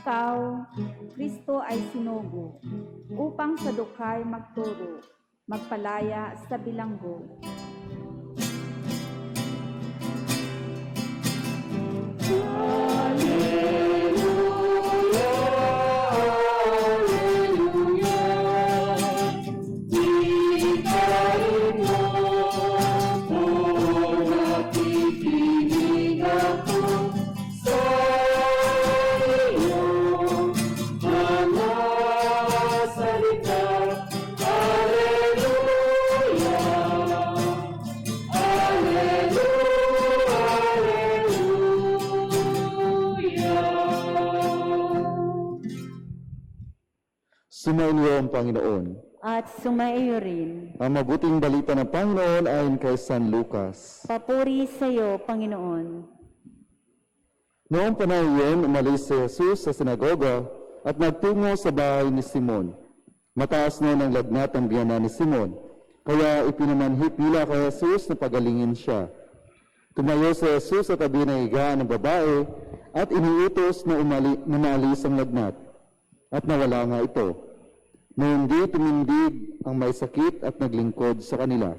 ikaw, Kristo ay sinugo, upang sa dukhay magturo, magpalaya sa bilanggo. Sumainyo ang Panginoon. At sumaiyo rin. Ang mabuting balita ng Panginoon ayon kay San Lucas. Papuri sa iyo, Panginoon. Noong panahon yun, umalis si Jesus sa sinagoga at nagtungo sa bahay ni Simon. Mataas noon ang lagnat ang biyanan ni Simon, kaya ipinamanhik nila kay Jesus na pagalingin siya. Tumayo si Jesus sa tabi ng higaan ng babae at iniutos na maalis ang lagnat. At nawala nga ito. Na hindi tumindig ang may sakit at naglingkod sa kanila.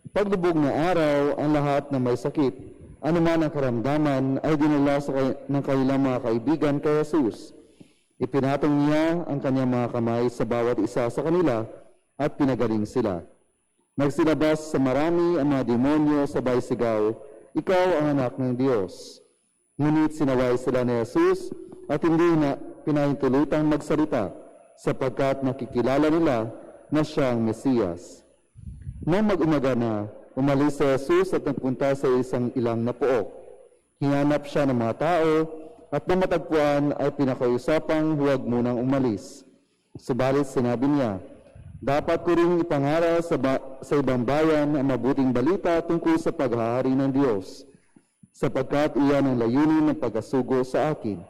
Paglubog na araw, ang lahat na may sakit, anuman ang karamdaman, ay dinala ng kanilang mga kaibigan kay Jesus. Ipinatong niya ang kanyang mga kamay sa bawat isa sa kanila at pinagaling sila. Nagsilabas sa marami ang mga demonyo sabay sigaw, "Ikaw ang anak ng Diyos." Ngunit sinaway sila ni Jesus at hindi na pinahintulutang magsalita sapagkat nakikilala nila na siya ang Mesiyas. Nang mag-umaga na, umalis si Jesus at nagpunta sa isang ilang na pook. Hinanap siya ng mga tao at nang matagpuan ay pinakausapang huwag munang umalis. Subalit sinabi niya, dapat ko rin ipangaral sa ibang bayan ang mabuting balita tungkol sa paghahari ng Diyos, sapagkat iyan ang layunin ng pagkasugo sa akin.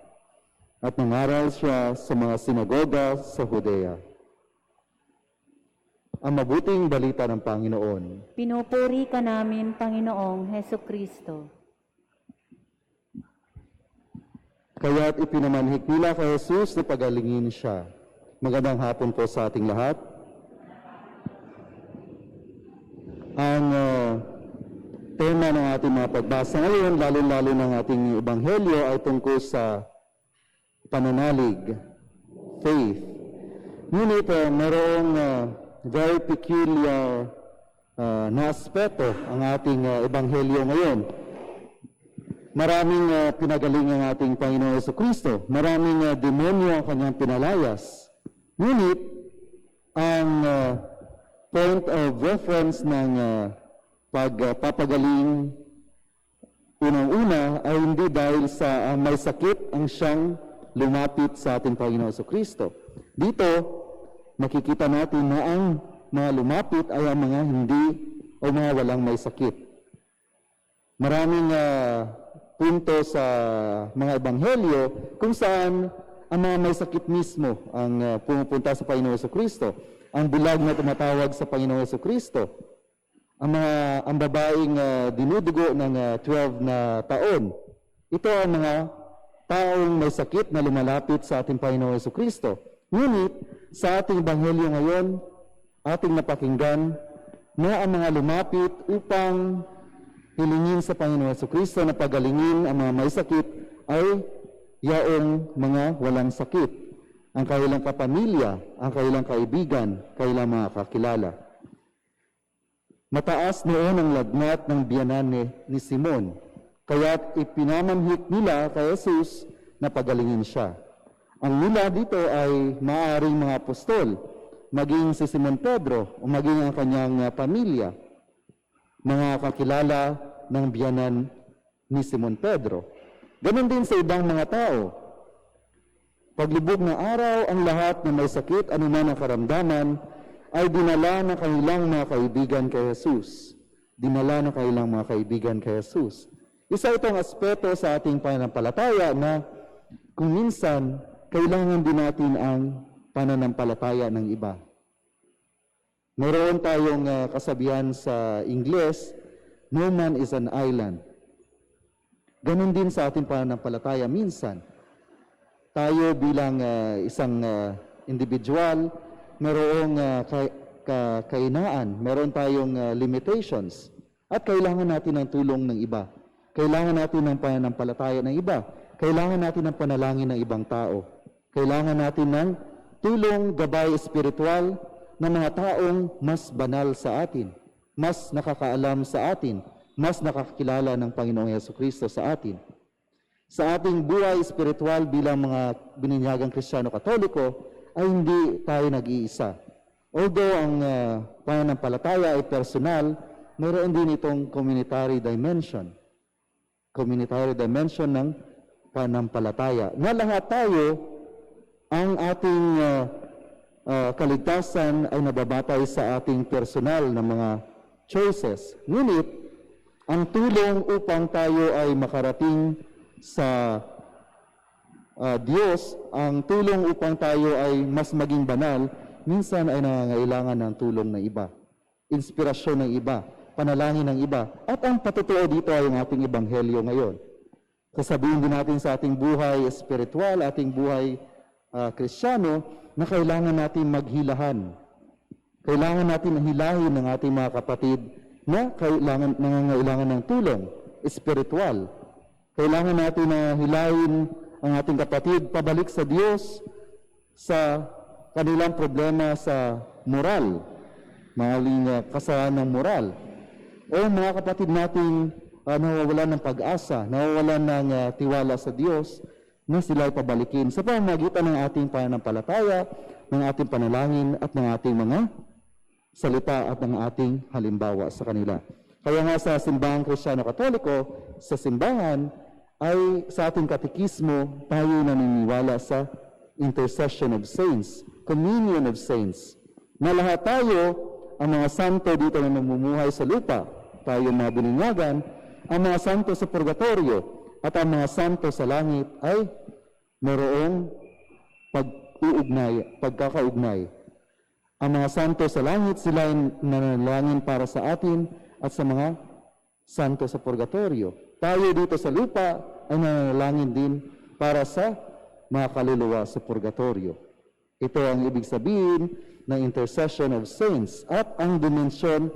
At nangaral siya sa mga sinagoga sa Judea. Ang mabuting balita ng Panginoon. Pinupuri ka namin, Panginoong Heso Kristo. Kaya't ipinamanhik nila kay Jesus na pagalingin siya. Magandang hapon po sa ating lahat. Ang tema ng ating mga pagbasa ngayon, lalo-lalo ng ating ebanghelyo, ay tungkol sa pananalig, faith. Ngunit mayroong very peculiar na aspeto ang ating ebanghelyo ngayon. Maraming pinagaling ang ating Panginoon Jesucristo. Maraming demonyo ang kanyang pinalayas. Ngunit ang point of reference ng pagpapagaling unang-una ay hindi dahil sa may sakit ang siyang lumapit sa ating Panginoon Jesucristo. Dito, makikita natin na ang mga lumapit ay ang mga hindi o mga walang may sakit. Maraming punto sa mga ebanghelyo kung saan ang mga may sakit mismo ang pumupunta sa Panginoon Jesucristo. Ang bulag na tumatawag sa Panginoon Jesucristo. Ang babaeng dinudugo ng 12 na taon. Ito ang mga taong may sakit na lumalapit sa ating Panginoon Jesucristo. Ngunit, sa ating ebanghelyo ngayon, ating napakinggan na ang mga lumapit upang hilingin sa Panginoon Jesucristo na pagalingin ang mga may sakit ay yaong mga walang sakit. Ang kanilang kapamilya, ang kanilang kaibigan, kanilang mga kakilala. Mataas noon ang lagnat ng biyanan ni Simon. Kaya't ipinamanhik nila kay Jesus na pagalingin siya. Ang nila dito ay maaaring mga apostol, maging si Simon Pedro o maging ang kanyang pamilya, mga kakilala ng biyanan ni Simon Pedro. Ganon din sa ibang mga tao. Paglubog ng araw, ang lahat na may sakit, anuman ang karamdaman, ay dinala ng kanilang mga kaibigan kay Jesus. Dinala ng kanilang mga kaibigan kay Jesus. Isa itong aspeto sa ating pananampalataya na kung minsan, kailangan din natin ang pananampalataya ng iba. Mayroon tayong kasabihan sa Ingles, no man is an island. Ganon din sa ating pananampalataya minsan. tayo bilang isang individual, mayroong kainaan, meron tayong limitations, at kailangan natin ng tulong ng iba. Kailangan natin ng pananampalataya ng iba. Kailangan natin ng panalangin ng ibang tao. Kailangan natin ng tulong, gabay espiritual ng mga taong mas banal sa atin, mas nakakaalam sa atin, mas nakakilala ng Panginoong Jesucristo sa atin. Sa ating buhay espiritual bilang mga bininyagang Kristiyano Katoliko, ay hindi tayo nag-iisa. Although ang pananampalataya ay personal, mayroon din itong communitary dimension. Communitary dimension ng pananampalataya. Na lahat tayo, ang ating kaligtasan ay nababatay sa ating personal na mga choices. Ngunit, ang tulong upang tayo ay makarating sa Diyos, ang tulong upang tayo ay mas maging banal, minsan ay nangangailangan ng tulong ng iba, inspirasyon ng iba, panalangin ng iba. At ang patotoo dito ay ang ating ebanghelyo ngayon. Sasabihin din natin sa ating buhay espiritual, ating buhay Kristiyano, na kailangan natin maghilahan. Kailangan natin hilahin ng ating mga kapatid na nangangailangan ng tulong espiritual. Kailangan natin na hilahin ang ating kapatid pabalik sa Diyos sa kanilang problema sa moral, maling kasalanan ng moral. O mga kapatid natin nawawalan ng pag-asa, nawawalan ng tiwala sa Diyos, na sila ay pabalikin sa pamamagitan ng ating pananampalataya, ng ating panalangin at ng ating mga salita at ng ating halimbawa sa kanila. Kaya nga sa simbahang Kristiyano Katoliko, sa simbahan ay sa ating katekismo tayo naniniwala sa intercession of saints, communion of saints. Na lahat tayo, ang mga santo dito na namumuhay sa lupa, tayo mga bininyagan, ang mga santo sa purgatorio at ang mga santo sa langit ay mayroong pagkakaugnay. Ang mga santo sa langit, sila ay nanalangin para sa atin at sa mga santo sa purgatorio. Tayo dito sa lupa ay nanalangin din para sa mga kaluluwa sa purgatorio. Ito ang ibig sabihin ng intercession of saints at ang dimension,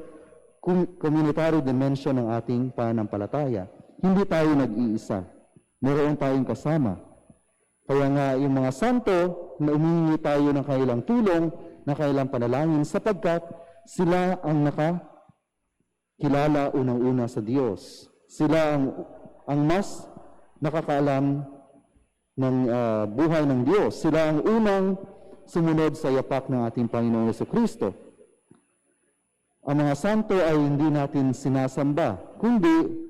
communitary dimension ng ating pananampalataya. Hindi tayo nag-iisa. Mayroon tayong kasama. Kaya nga yung mga santo na umingi tayo ng kailang tulong, na kailang panalangin, sapagkat sila ang nakakilala unang-una sa Diyos. Sila ang mas nakakaalam ng buhay ng Diyos. Sila ang unang sumunod sa yapak ng ating Panginoong Jesucristo. Ang mga santo ay hindi natin sinasamba, kundi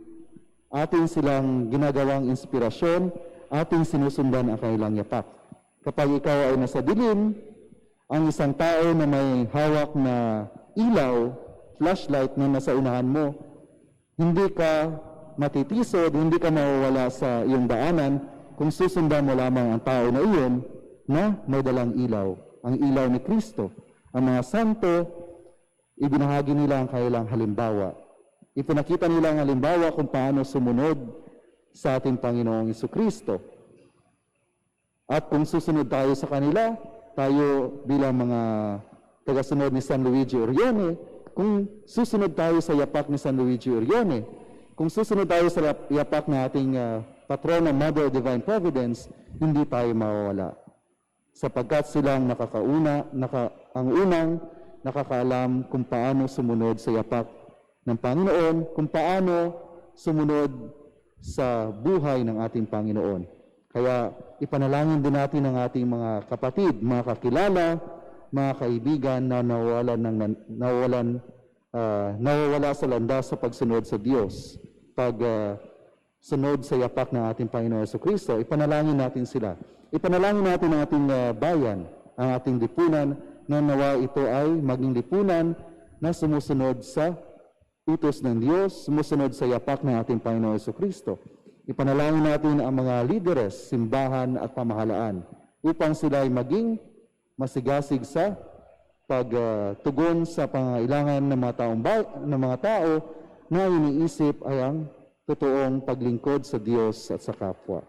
ating silang ginagawang inspirasyon, ating sinusundan ang kanilang yapak. Kapag ikaw ay nasa dilim, ang isang tao na may hawak na ilaw, flashlight na nasa unahan mo, hindi ka matitisod, hindi ka mawawala sa iyong daanan kung susundan mo lamang ang tao na iyon na may dalang ilaw, ang ilaw ni Kristo. Ang mga santo, ibinahagi nila ang kanilang halimbawa. Ipinakita nila ang halimbawa kung paano sumunod sa ating Panginoong Jesucristo. At kung susunod tayo sa kanila, tayo bilang mga tagasunod ni San Luigi Orione, kung susunod tayo sa yapak ni San Luigi Orione, kung susunod tayo sa yapak na ating patrona Mother of Divine Providence, hindi tayo mawawala. Sapagkat silang ang unang nakakaalam kung paano sumunod sa yapak ng Panginoon, kung paano sumunod sa buhay ng ating Panginoon. Kaya ipanalangin din natin ang ating mga kapatid, mga kakilala, mga kaibigan na nawawala sa landas sa pagsunod sa Diyos. Sunod sa yapak ng ating Panginoon Jesucristo, ipanalangin natin sila. Ipanalangin natin ang ating bayan, ang ating lipunan, na nawa ito ay maging lipunan na sumusunod sa utos ng Diyos, sumusunod sa yapak ng ating Panginoon Jesucristo. Ipanalangin natin ang mga lideres, simbahan at pamahalaan upang sila ay maging masigasig sa pagtugon sa pangailangan ng mga tao na iniisip ay ang totoong paglingkod sa Diyos at sa kapwa.